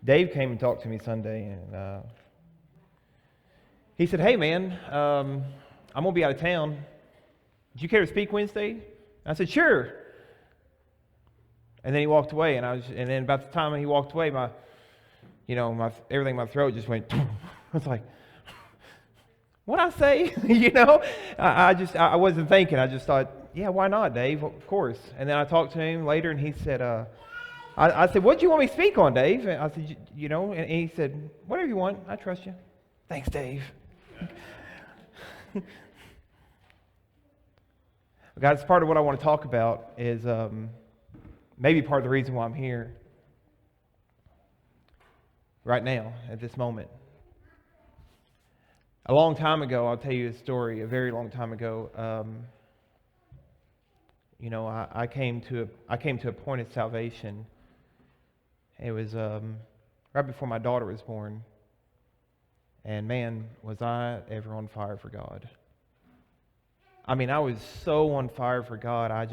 Dave came and talked to me Sunday, and he said, "Hey, man, I'm gonna be out of town. Do you care to speak Wednesday?" I said, "Sure." And then he walked away, and then about the time he walked away, my everything in my throat just went. I was like, "What'd I say?" I wasn't thinking. I just thought, "Yeah, why not, Dave? Of course." And then I talked to him later, and he said, I said, "What do you want me to speak on, Dave?" And I said, and he said, "Whatever you want. I trust you." Thanks, Dave. Guys, part of what I want to talk about is maybe part of the reason why I'm here right now, at this moment. A long time ago, I'll tell you a story, a very long time ago, I came to a point of salvation. It was right before my daughter was born. And man, was I ever on fire for God. I mean, I was so on fire for God, I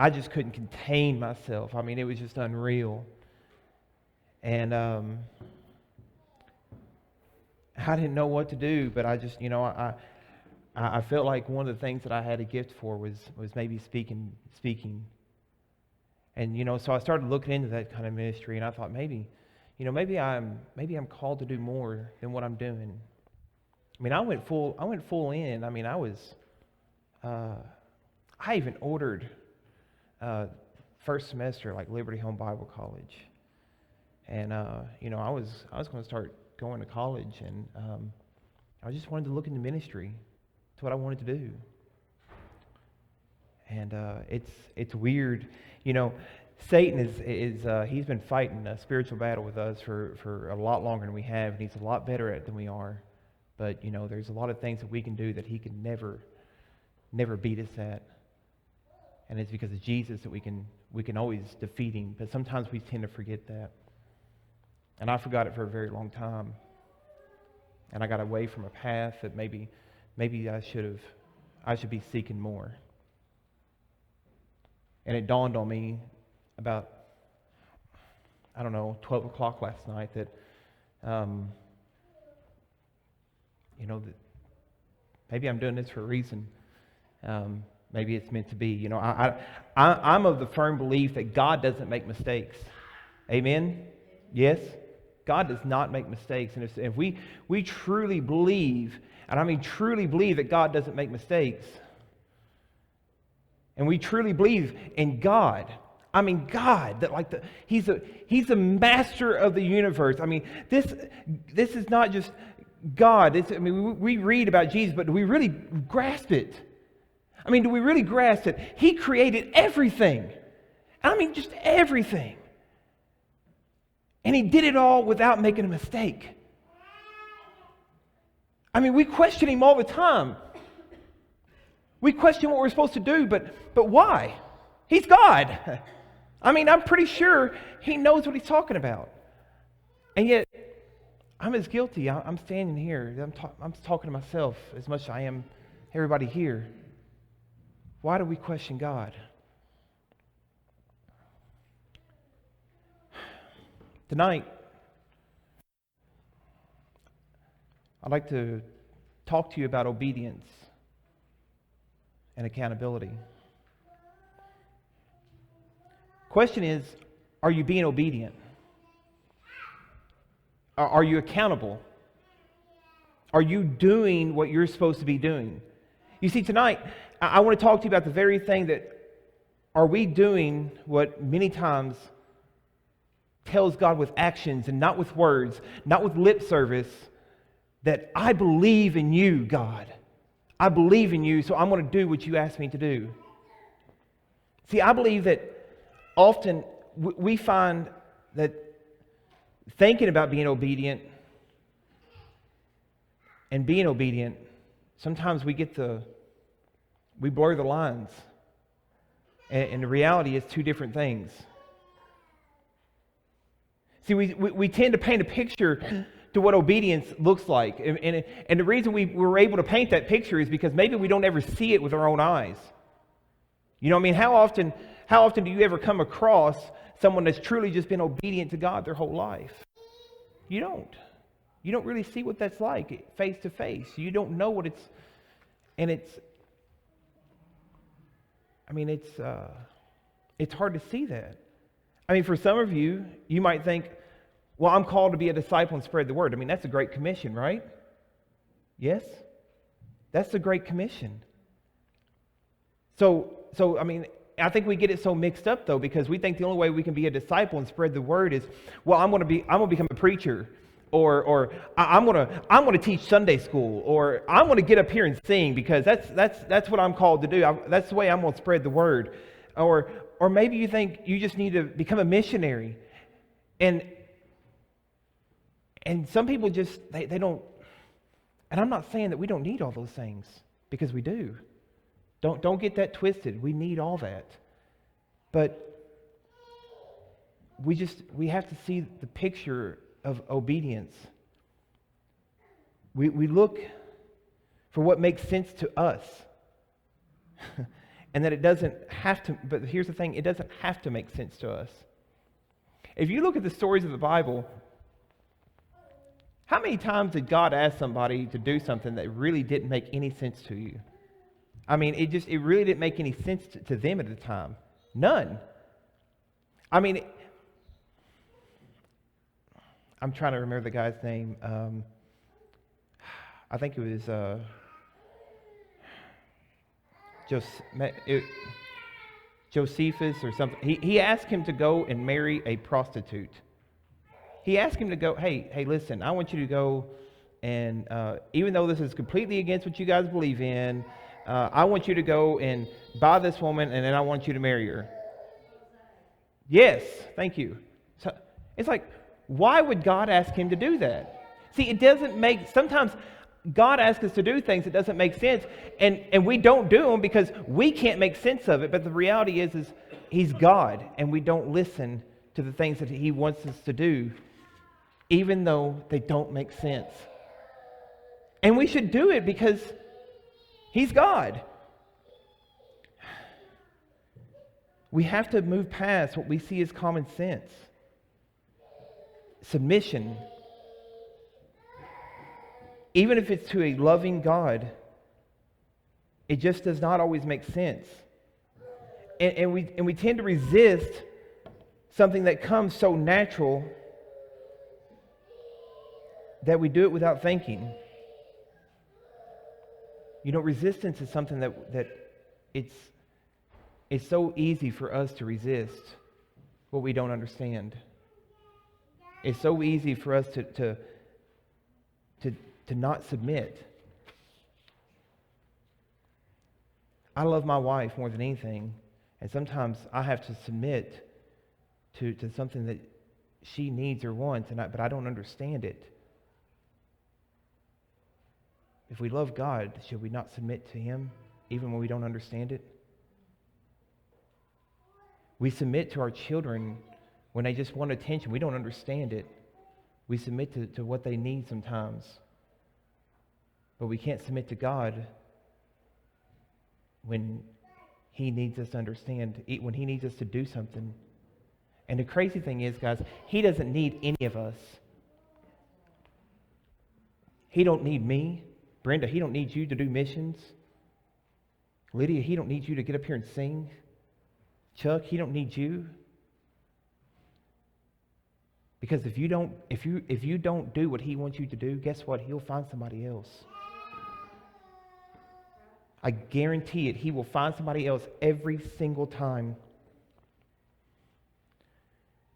just couldn't contain myself. I mean, it was just unreal. And I didn't know what to do, but I just, I felt like one of the things that I had a gift for was maybe speaking. And so I started looking into that kind of ministry, and I thought maybe I'm called to do more than what I'm doing. I mean, I went full in. I mean, I even ordered first semester like Liberty Home Bible College, and I was going to start going to college, and I just wanted to look into ministry. It's what I wanted to do. And it's weird, Satan is he's been fighting a spiritual battle with us for a lot longer than we have, and he's a lot better at it than we are. But there's a lot of things that we can do that he can never beat us at, and it's because of Jesus that we can always defeat him. But sometimes we tend to forget that, and I forgot it for a very long time, and I got away from a path that maybe I should be seeking more. And it dawned on me about 12 o'clock last night that that maybe I'm doing this for a reason. Maybe it's meant to be. I'm of the firm belief that God doesn't make mistakes. Amen? Yes? God does not make mistakes. And if we truly believe, and I mean truly believe, that God doesn't make mistakes, and we truly believe in God, I mean God, that He's the master of the universe. I mean, this is not just God. We read about Jesus, but do we really grasp it? I mean, do we really grasp that He created everything? I mean, just everything. And He did it all without making a mistake. I mean, we question Him all the time. We question what we're supposed to do, but why? He's God. I mean, I'm pretty sure He knows what He's talking about. And yet, I'm as guilty. I'm standing here. I'm talking to myself as much as I am everybody here. Why do we question God? Tonight, I'd like to talk to you about obedience and accountability. Question is, are you being obedient? Are you accountable? Are you doing what you're supposed to be doing? You see, tonight, I want to talk to you about the very thing that, are we doing what many times tells God with actions and not with words, not with lip service, that I believe in you, God. I believe in you, so I'm going to do what you asked me to do. See, I believe that often we find that thinking about being obedient and being obedient, sometimes we blur the lines. And the reality is two different things. See, we tend to paint a picture to what obedience looks like. And the reason we were able to paint that picture is because maybe we don't ever see it with our own eyes. You know what I mean? How often do you ever come across someone that's truly just been obedient to God their whole life? You don't. You don't really see what that's like face to face. You don't know what it's, and it's hard to see that. I mean, for some of you, you might think, well, I'm called to be a disciple and spread the word. I mean, that's a great commission, right? Yes? That's the Great Commission. So I mean, I think we get it so mixed up though, because we think the only way we can be a disciple and spread the word is, well, I'm going to become a preacher, or I'm going to teach Sunday school, or I'm going to get up here and sing because that's what I'm called to do. That's the way I'm going to spread the word. Or maybe you think you just need to become a missionary, and some people just they don't. And I'm not saying that we don't need all those things, because we do. Don't get that twisted. We need all that. But we have to see the picture of obedience. We look for what makes sense to us. And that it doesn't have to, but here's the thing, it doesn't have to make sense to us. If you look at the stories of the Bible, how many times did God ask somebody to do something that really didn't make any sense to you? I mean, it really didn't make any sense to them at the time. None. I mean, I'm trying to remember the guy's name. I think it was Josephus or something. He asked him to go and marry a prostitute. He asked him to go, hey, listen, I want you to go and, even though this is completely against what you guys believe in, I want you to go and buy this woman, and then I want you to marry her. Yes, thank you. So it's like, why would God ask him to do that? See, it doesn't make, sometimes God asks us to do things that doesn't make sense, and we don't do them because we can't make sense of it. But the reality is he's God, and we don't listen to the things that he wants us to do, even though they don't make sense. And we should do it because he's God. We have to move past what we see as common sense. Submission. Even if it's to a loving God, it just does not always make sense. And we tend to resist something that comes so natural that we do it without thinking. You know, resistance is something that it's so easy for us to resist what we don't understand. It's so easy for us to not submit. I love my wife more than anything, and sometimes I have to submit to something that she needs or wants, but I don't understand it. If we love God, should we not submit to him even when we don't understand it? We submit to our children when they just want attention. We don't understand it. We submit to what they need sometimes. But we can't submit to God when he needs us to understand, when he needs us to do something. And the crazy thing is, guys, he doesn't need any of us. He don't need me. Brenda, he don't need you to do missions. Lydia, he don't need you to get up here and sing. Chuck, he don't need you. Because if you don't do what he wants you to do, guess what? He'll find somebody else. I guarantee it, he will find somebody else every single time.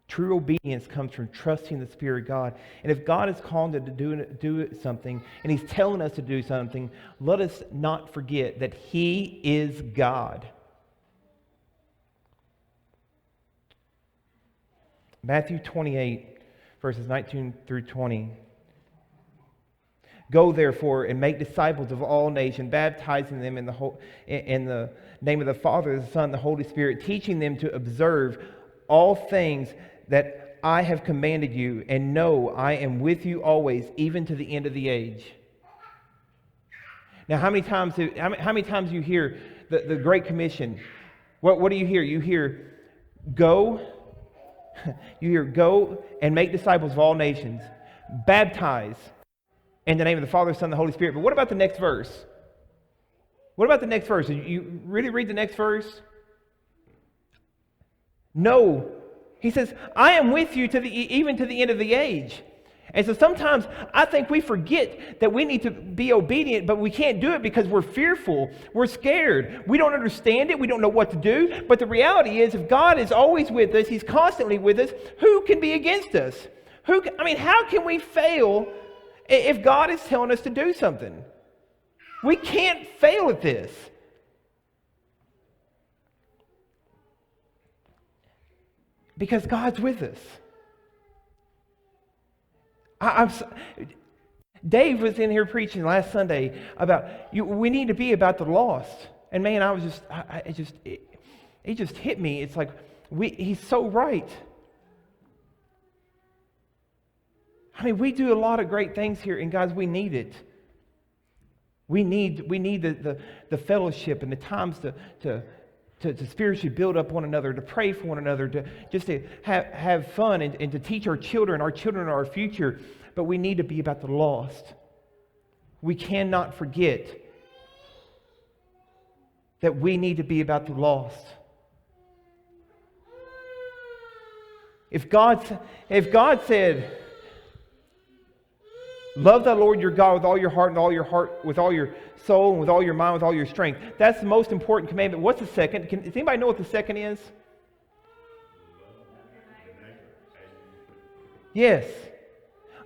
True obedience comes from trusting the Spirit of God. And if God is calling to do something, and he's telling us to do something, let us not forget that he is God. Matthew 28, verses 19 through 20. Go therefore and make disciples of all nations, baptizing them in the name of the Father, the Son, and the Holy Spirit, teaching them to observe all things that I have commanded you, and know I am with you always, even to the end of the age. Now, how many times you hear the Great Commission? What do you hear? You hear, go. You hear, go and make disciples of all nations, baptize in the name of the Father, Son, and the Holy Spirit. But what about the next verse? What about the next verse? Did you really read the next verse? No. He says, I am with you even to the end of the age. And so sometimes I think we forget that we need to be obedient, but we can't do it because we're fearful. We're scared. We don't understand it. We don't know what to do. But the reality is, if God is always with us, He's constantly with us, who can be against us? How can we fail if God is telling us to do something? We can't fail at this. Because God's with us. Dave was in here preaching last Sunday about we need to be about the lost. And man, it just hit me. It's like he's so right. I mean, we do a lot of great things here, and guys, we need it. We need the fellowship and the times to spiritually build up one another, to pray for one another, to have fun and to teach our children are our future. But we need to be about the lost. We cannot forget that we need to be about the lost. If God said, love the Lord your God with all your heart, with all your soul, and with all your mind, with all your strength. That's the most important commandment. What's the second? Does anybody know what the second is? Yes.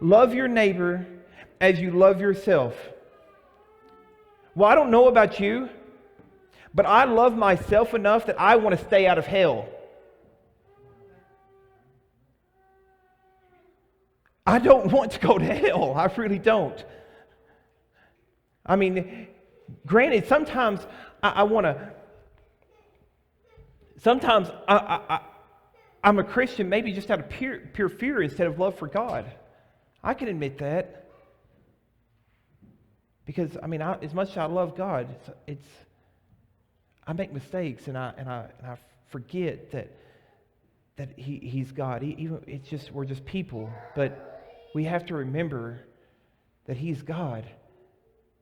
Love your neighbor as you love yourself. Well, I don't know about you, but I love myself enough that I want to stay out of hell. I don't want to go to hell. I really don't. I mean, granted, sometimes I want to. Sometimes I'm a Christian maybe just out of pure fear instead of love for God. I can admit that. Because, I mean, as much as I love God, I make mistakes and I forget that He's God. We're just people. But we have to remember that He's God.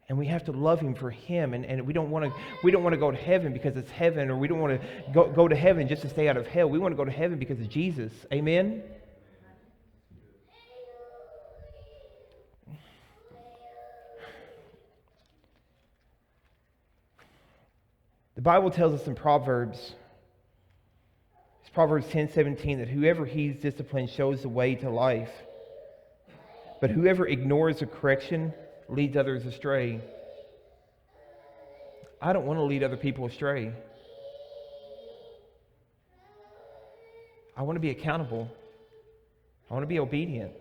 And we have to love Him for Him, and we don't want to go to heaven because it's heaven, or we don't want to go to heaven just to stay out of hell. We want to go to heaven because of Jesus. Amen? The Bible tells us in Proverbs, it's Proverbs 10:17, that whoever heeds discipline shows the way to life, but whoever ignores a correction leads others astray. I don't want to lead other people astray. I want to be accountable. I want to be obedient.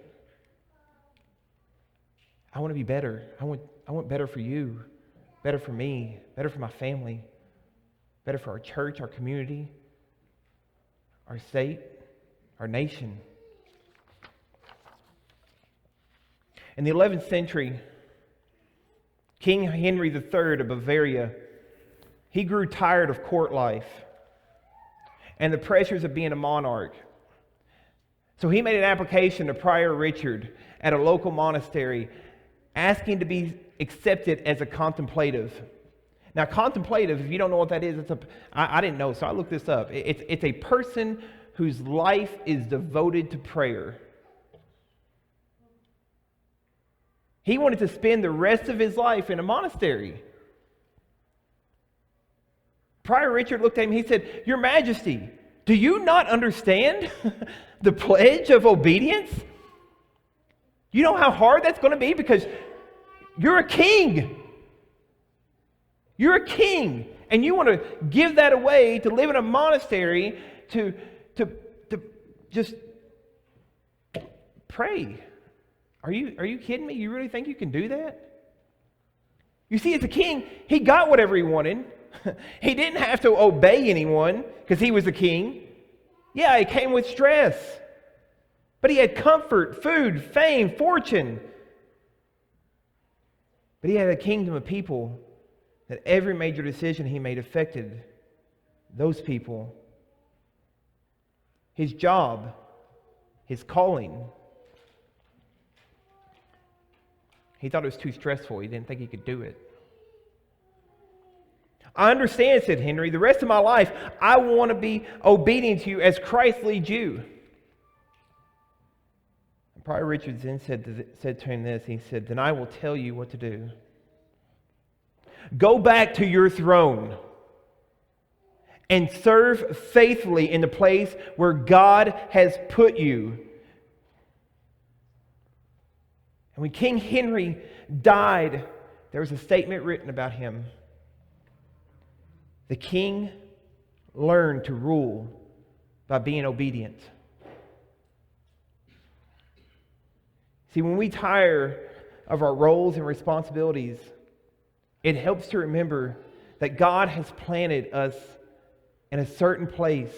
I want to be better. I want better for you, better for me, better for my family, better for our church, our community, our state, our nation. In the 11th century, King Henry III of Bavaria, he grew tired of court life and the pressures of being a monarch. So he made an application to Prior Richard at a local monastery, asking to be accepted as a contemplative. Now, contemplative, if you don't know what that is, I didn't know, so I looked this up. It's a person whose life is devoted to prayer. He wanted to spend the rest of his life in a monastery. Prior Richard looked at him, he said, "Your Majesty, do you not understand the pledge of obedience? You know how hard that's going to be because you're a king. You're a king, and you want to give that away to live in a monastery to just pray. Are you kidding me? You really think you can do that?" You see, as a king, he got whatever he wanted. He didn't have to obey anyone because he was the king. Yeah, it came with stress. But he had comfort, food, fame, fortune. But he had a kingdom of people that every major decision he made affected those people. His job, his calling. He thought it was too stressful. He didn't think he could do it. I understand, said Henry. The rest of my life, I want to be obedient to you as Christ leads you. And Prior Richards then said to him this. He said, then I will tell you what to do. Go back to your throne and serve faithfully in the place where God has put you. And when King Henry died, there was a statement written about him. The king learned to rule by being obedient. See, when we tire of our roles and responsibilities, it helps to remember that God has planted us in a certain place.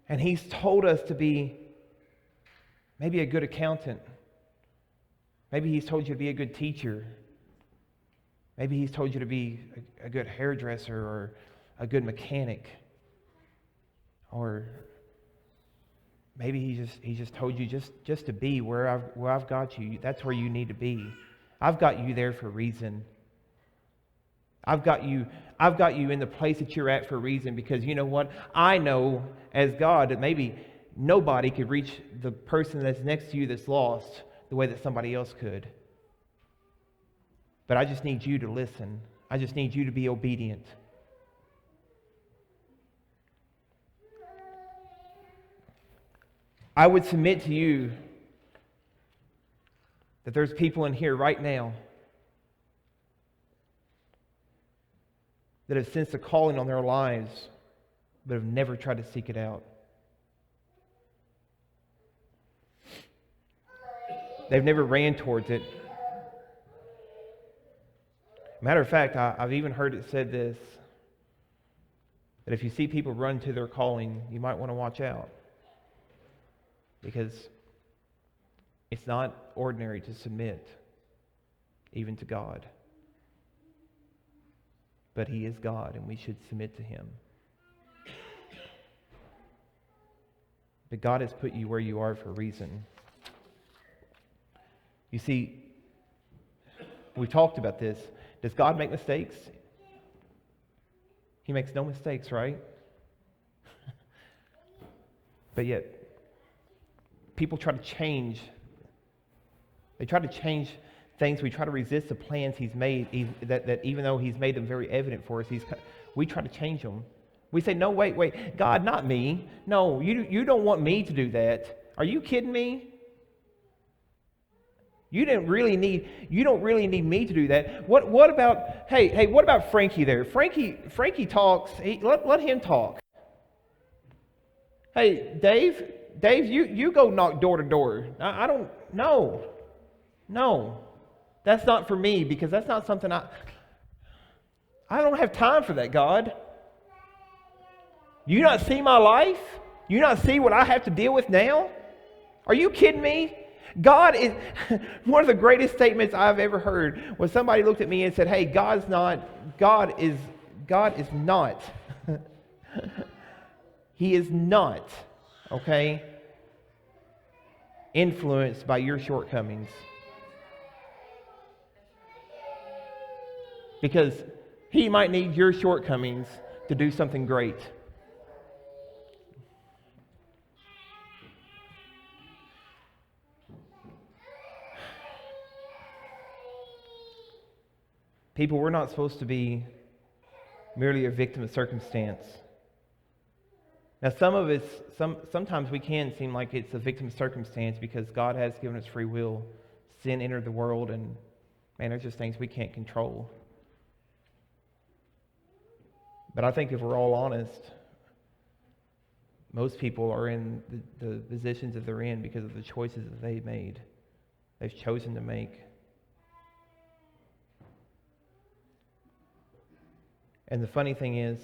And He's told us to be maybe a good accountant. Maybe He's told you to be a good teacher. Maybe He's told you to be a good hairdresser or a good mechanic. Or maybe He just told you just to be where I've got you. That's where you need to be. I've got you there for a reason. I've got you in the place that you're at for a reason, because you know what? I know as God that maybe nobody could reach the person that's next to you that's lost the way that somebody else could. But I just need you to listen. I just need you to be obedient. I would submit to you that there's people in here right now that have sensed a calling on their lives but have never tried to seek it out. They've never ran towards it. Matter of fact, I've even heard it said this, that if you see people run to their calling, you might want to watch out. Because it's not ordinary to submit, even to God. But He is God, and we should submit to Him. But God has put you where you are for a reason. You see, we talked about this. Does God make mistakes? He makes no mistakes, right? But yet, people try to change. They try to change things. We try to resist the plans He's made, that even though He's made them very evident for us, we try to change them. We say, no, wait, God, not me. No, you don't want me to do that. Are you kidding me? You don't really need me to do that. What about, hey, what about Frankie there? Frankie talks, let him talk. Hey, Dave, you go knock door to door. I don't, no. That's not for me, because that's not something I don't have time for that, God. You not see my life? You not see what I have to deal with now? Are you kidding me? God is, one of the greatest statements I've ever heard was somebody looked at me and said, hey, God is not. He is not, okay, influenced by your shortcomings. Because He might need your shortcomings to do something great. People, we're not supposed to be merely a victim of circumstance. Now, sometimes we can seem like it's a victim of circumstance because God has given us free will. Sin entered the world, and man, there's just things we can't control. But I think if we're all honest, most people are in the positions that they're in because of the choices that they've made. They've chosen to make. And the funny thing is,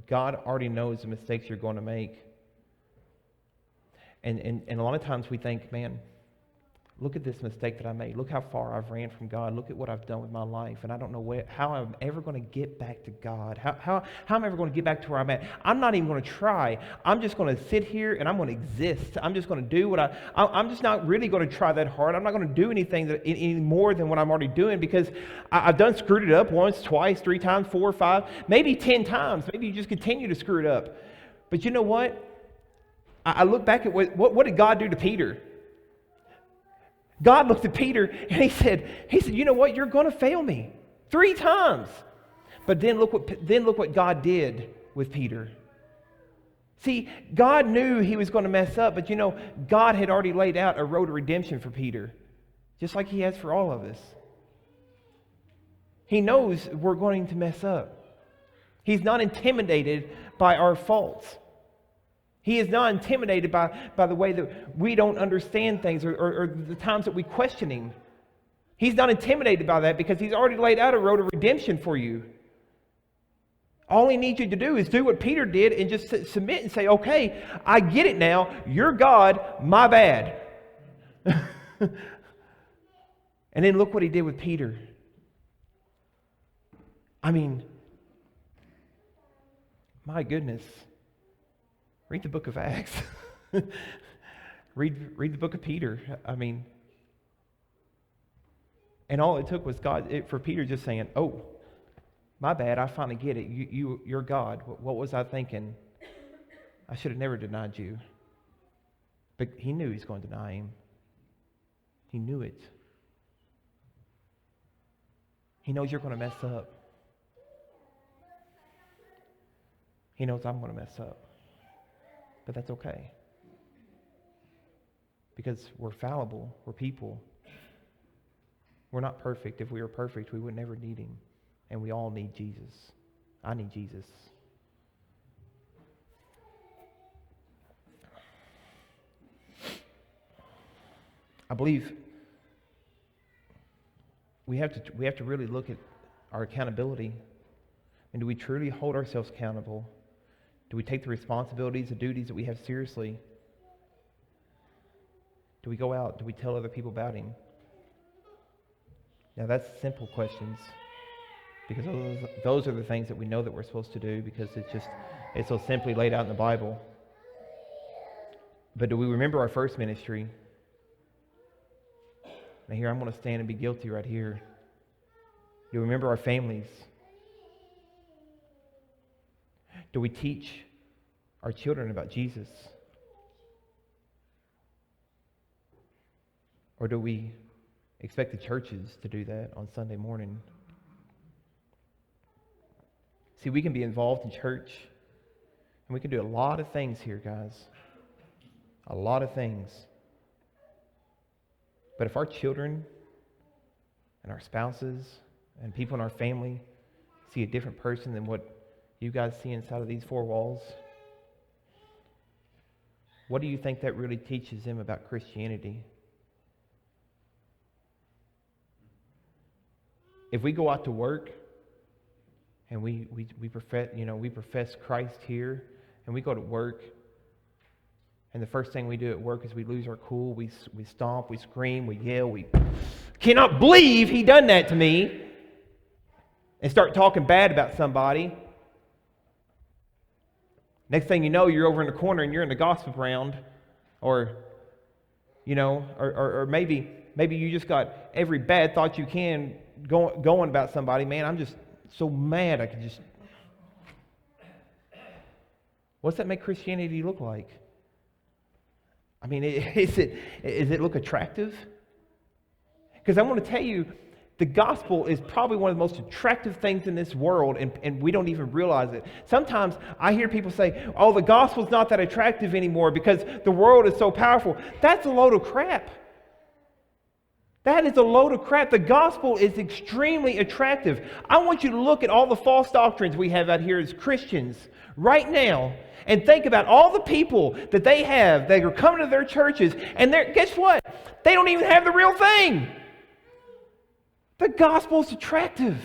God already knows the mistakes you're going to make. And a lot of times we think, man, Look at this mistake that I made. Look how far I've ran from God. Look at what I've done with my life. And I don't know how I'm ever going to get back to God. How I'm ever going to get back to where I'm at. I'm not even going to try. I'm just going to sit here and I'm going to exist. I'm just going to do what I'm just not really going to try that hard. I'm not going to do anything any more than what I'm already doing, because I've done screwed it up once, twice, 3 times, 4 or 5, maybe 10 times. Maybe you just continue to screw it up. But you know what? I look back at what did God do to Peter? God looked at Peter and he said, you know what? You're going to fail me 3 times. But then look what God did with Peter. See, God knew he was going to mess up, but God had already laid out a road to redemption for Peter, just like he has for all of us. He knows we're going to mess up. He's not intimidated by our faults. He is not intimidated by the way that we don't understand things or the times that we question him. He's not intimidated by that, because he's already laid out a road of redemption for you. All he needs you to do is do what Peter did and just submit and say, okay, I get it now. You're God, my bad. And then look what he did with Peter. I mean, my goodness. Read the book of Acts. read the book of Peter. I mean, and all it took was for Peter just saying, oh, my bad, I finally get it. You're God. What was I thinking? I should have never denied you. But he knew he's going to deny him. He knew it. He knows you're going to mess up. He knows I'm going to mess up. But that's okay. Because we're fallible. We're people. We're not perfect. If we were perfect, we would never need him. And we all need Jesus. I need Jesus. I believe we have to really look at our accountability. And do we truly hold ourselves accountable? Do we take the responsibilities, the duties that we have seriously? Do we go out? Do we tell other people about him? Now that's simple questions, because those are the things that we know that we're supposed to do, because it's so simply laid out in the Bible. But do we remember our first ministry? Now here I'm going to stand and be guilty right here. Do we remember our families? Do we teach our children about Jesus? Or do we expect the churches to do that on Sunday morning? See, we can be involved in church, and we can do a lot of things here, guys. A lot of things. But if our children and our spouses and people in our family see a different person than what you guys see inside of these 4 walls, what do you think that really teaches them about Christianity? If we go out to work and we profess Christ here, and we go to work, and the first thing we do at work is we lose our cool, we stomp, we scream, we yell, we cannot believe he done that to me, and start talking bad about somebody. Next thing you know, you're over in the corner and you're in the gossip round, or maybe you just got every bad thought you can going about somebody. Man, I'm just so mad. I could just. What's that make Christianity look like? I mean, is it look attractive? Because I want to tell you, the gospel is probably one of the most attractive things in this world, and we don't even realize it. Sometimes I hear people say, oh, the gospel's not that attractive anymore because the world is so powerful. That's a load of crap. That is a load of crap. The gospel is extremely attractive. I want you to look at all the false doctrines we have out here as Christians right now and think about all the people that they have that are coming to their churches, and guess what? They don't even have the real thing. The gospel is attractive.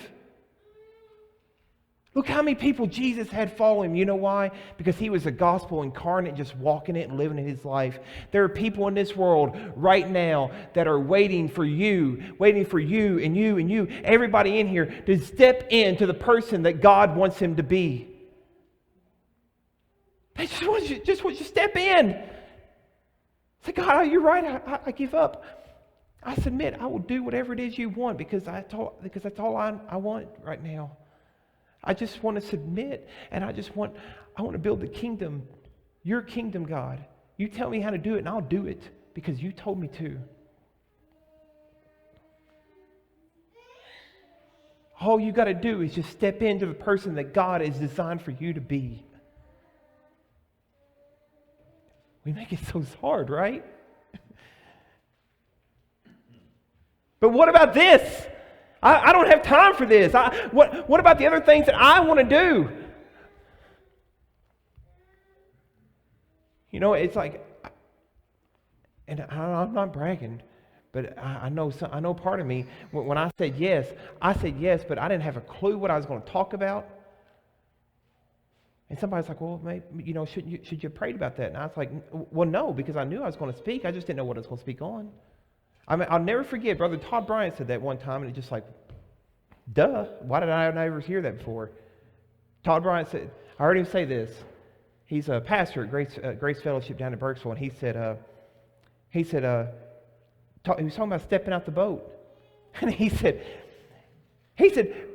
Look how many people Jesus had follow him. You know why? Because he was the gospel incarnate, just walking it and living in his life. There are people in this world right now that are waiting for you and you, everybody in here to step into the person that God wants him to be. They just want you to step in. Say, God, you're right. I give up. I submit. I will do whatever it is you want because that's all I want right now. I just want to submit, and I want to build the kingdom, your kingdom, God. You tell me how to do it, and I'll do it because you told me to. All you got to do is just step into the person that God has designed for you to be. We make it so hard, right? But what about this? I don't have time for this. What about the other things that I want to do? You know, it's like, and I'm not bragging, but I know part of me, when I said yes, but I didn't have a clue what I was going to talk about. And somebody's like, well, maybe, should you have prayed about that? And I was like, well, no, because I knew I was going to speak. I just didn't know what I was going to speak on. I mean, I'll never forget, Brother Todd Bryant said that one time, and it's just like, duh, why did I never hear that before? Todd Bryant said, I heard him say this. He's a pastor at Grace Fellowship down in Burkesville, and he was talking about stepping out the boat. And he said,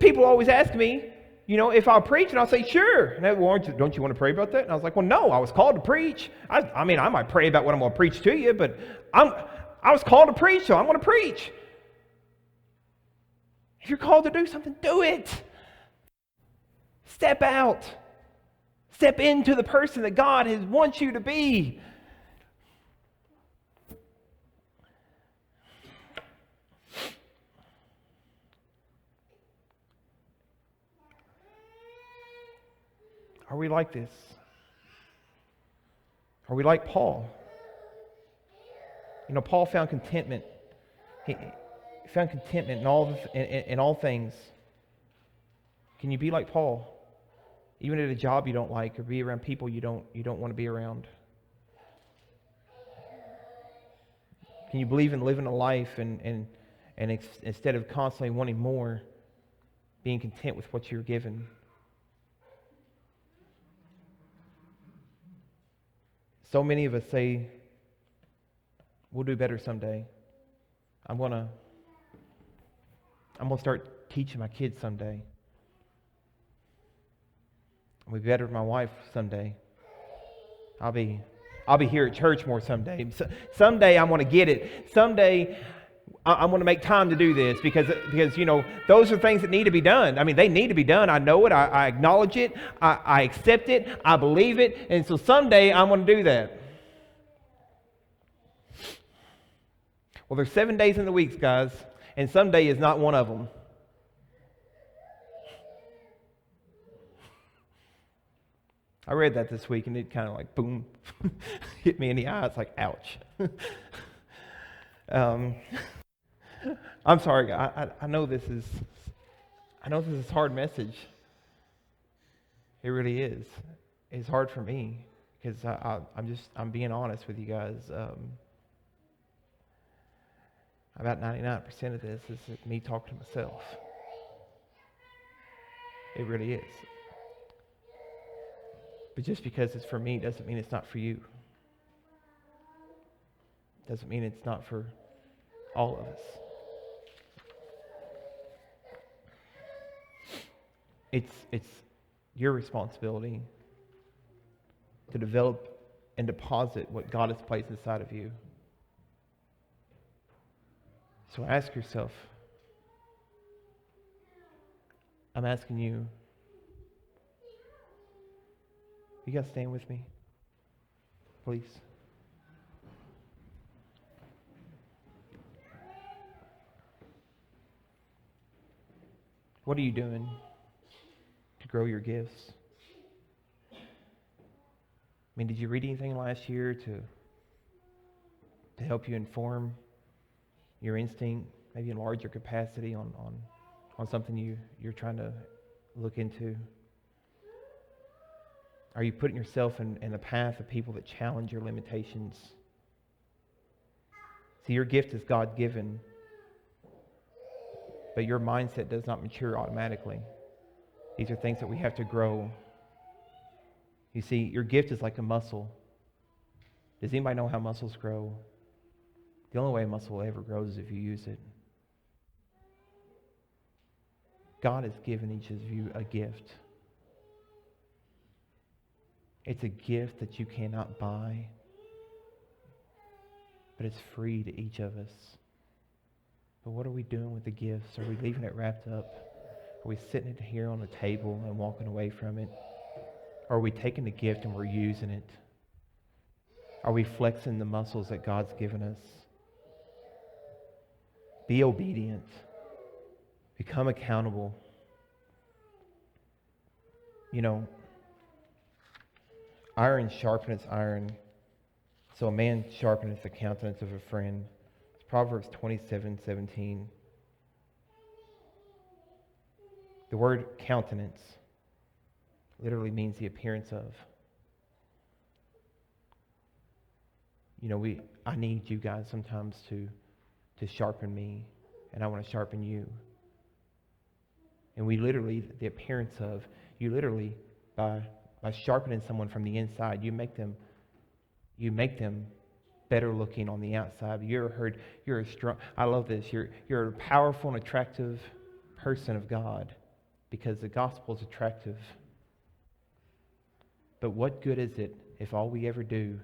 people always ask me, if I'll preach, and I'll say, sure. And well, don't you want to pray about that? And I was like, well, no, I was called to preach. I mean, I might pray about what I'm going to preach to you, but I was called to preach, so I'm going to preach. If you're called to do something, do it. Step out. Step into the person that God wants you to be. Are we like this? Are we like Paul? Paul found contentment. He found contentment in all things. Can you be like Paul? Even at a job you don't like, or be around people you don't want to be around? Can you believe in living a life and instead of constantly wanting more, being content with what you're given? So many of us say, we'll do better someday. I'm going to start teaching my kids someday. I'll be better with my wife someday. I'll be here at church more someday. Someday I want to get it. Someday I want to make time to do this because those are things that need to be done. I mean, they need to be done. I know it. I acknowledge it. I accept it. I believe it. And so someday I'm going to do that. Well, there's 7 days in the week, guys, and Sunday is not one of them. I read that this week, and it kind of like, boom, hit me in the eye. It's like, ouch. I'm sorry, I know this is a hard message. It really is. It's hard for me because I'm being honest with you guys. About 99% of this is me talking to myself. It really is. But just because it's for me doesn't mean it's not for you. Doesn't mean it's not for all of us. It's your responsibility to develop and deposit what God has placed inside of you. So ask yourself, I'm asking you, you guys stand with me, please? What are you doing to grow your gifts? I mean, did you read anything last year to help you inform your instinct, maybe enlarge your capacity on something you're trying to look into? Are you putting yourself in the path of people that challenge your limitations? See, your gift is God-given, but your mindset does not mature automatically. These are things that we have to grow. You see, your gift is like a muscle. Does anybody know how muscles grow? The only way a muscle ever grows is if you use it. God has given each of you a gift. It's a gift that you cannot buy, but it's free to each of us. But what are we doing with the gifts? Are we leaving it wrapped up? Are we sitting it here on the table and walking away from it? Or are we taking the gift and we're using it? Are we flexing the muscles that God's given us? Be obedient. Become accountable. You know, iron sharpeneth iron, so a man sharpeneth the countenance of a friend. It's Proverbs 27:17. The word countenance literally means the appearance of. You know, I need you guys sometimes to sharpen me, and I want to sharpen you. And we literally, the appearance of, you literally, by sharpening someone from the inside, you make them better looking on the outside. You ever heard, you're a strong, I love this, you're a powerful and attractive person of God because the gospel is attractive. But what good is it if all we ever do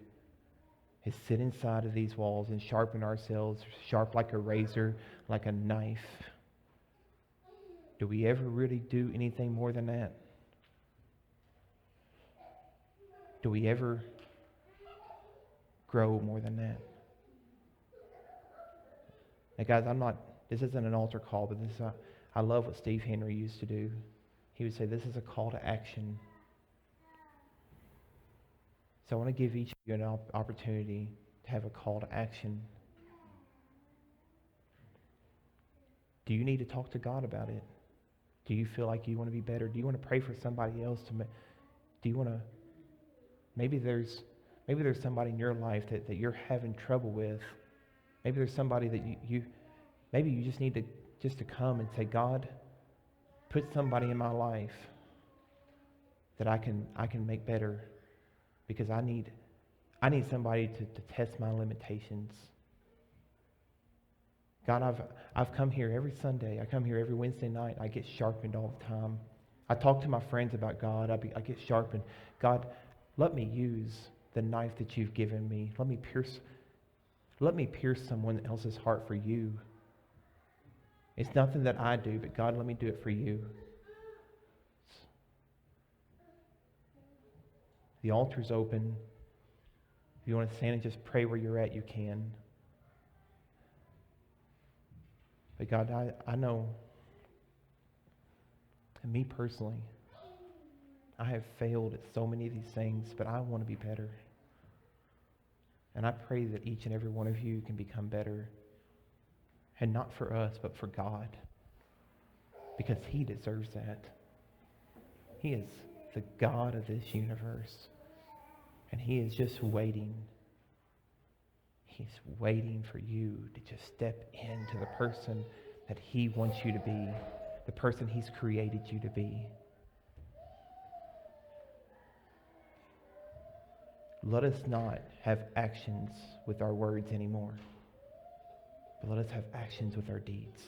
is sit inside of these walls and sharpen ourselves, sharp like a razor, like a knife? Do we ever really do anything more than that? Do we ever grow more than that? Now guys, this isn't an altar call, but I love what Steve Henry used to do. He would say, this is a call to action. So I want to give each of you an opportunity to have a call to action. Do you need to talk to God about it? Do you feel like you want to be better? Do you want to pray for somebody else? Do you want to... Maybe there's somebody in your life that you're having trouble with. Maybe there's somebody that maybe you just need to come and say, God, put somebody in my life that I can make better, because I need somebody to test my limitations. God, I've come here every Sunday. I come here every Wednesday night. I get sharpened all the time. I talk to my friends about God. I get sharpened. God, let me use the knife that you've given me. Let me pierce someone else's heart for you. It's nothing that I do, but God, let me do it for you. The altar's open. If you want to stand and just pray where you're at, you can. But God, I know, and me personally, I have failed at so many of these things, but I want to be better. And I pray that each and every one of you can become better. And not for us, but for God. Because He deserves that. He is the God of this universe. And He is just waiting. He's waiting for you to just step into the person that He wants you to be. The person He's created you to be. Let us not have actions with our words anymore, but let us have actions with our deeds.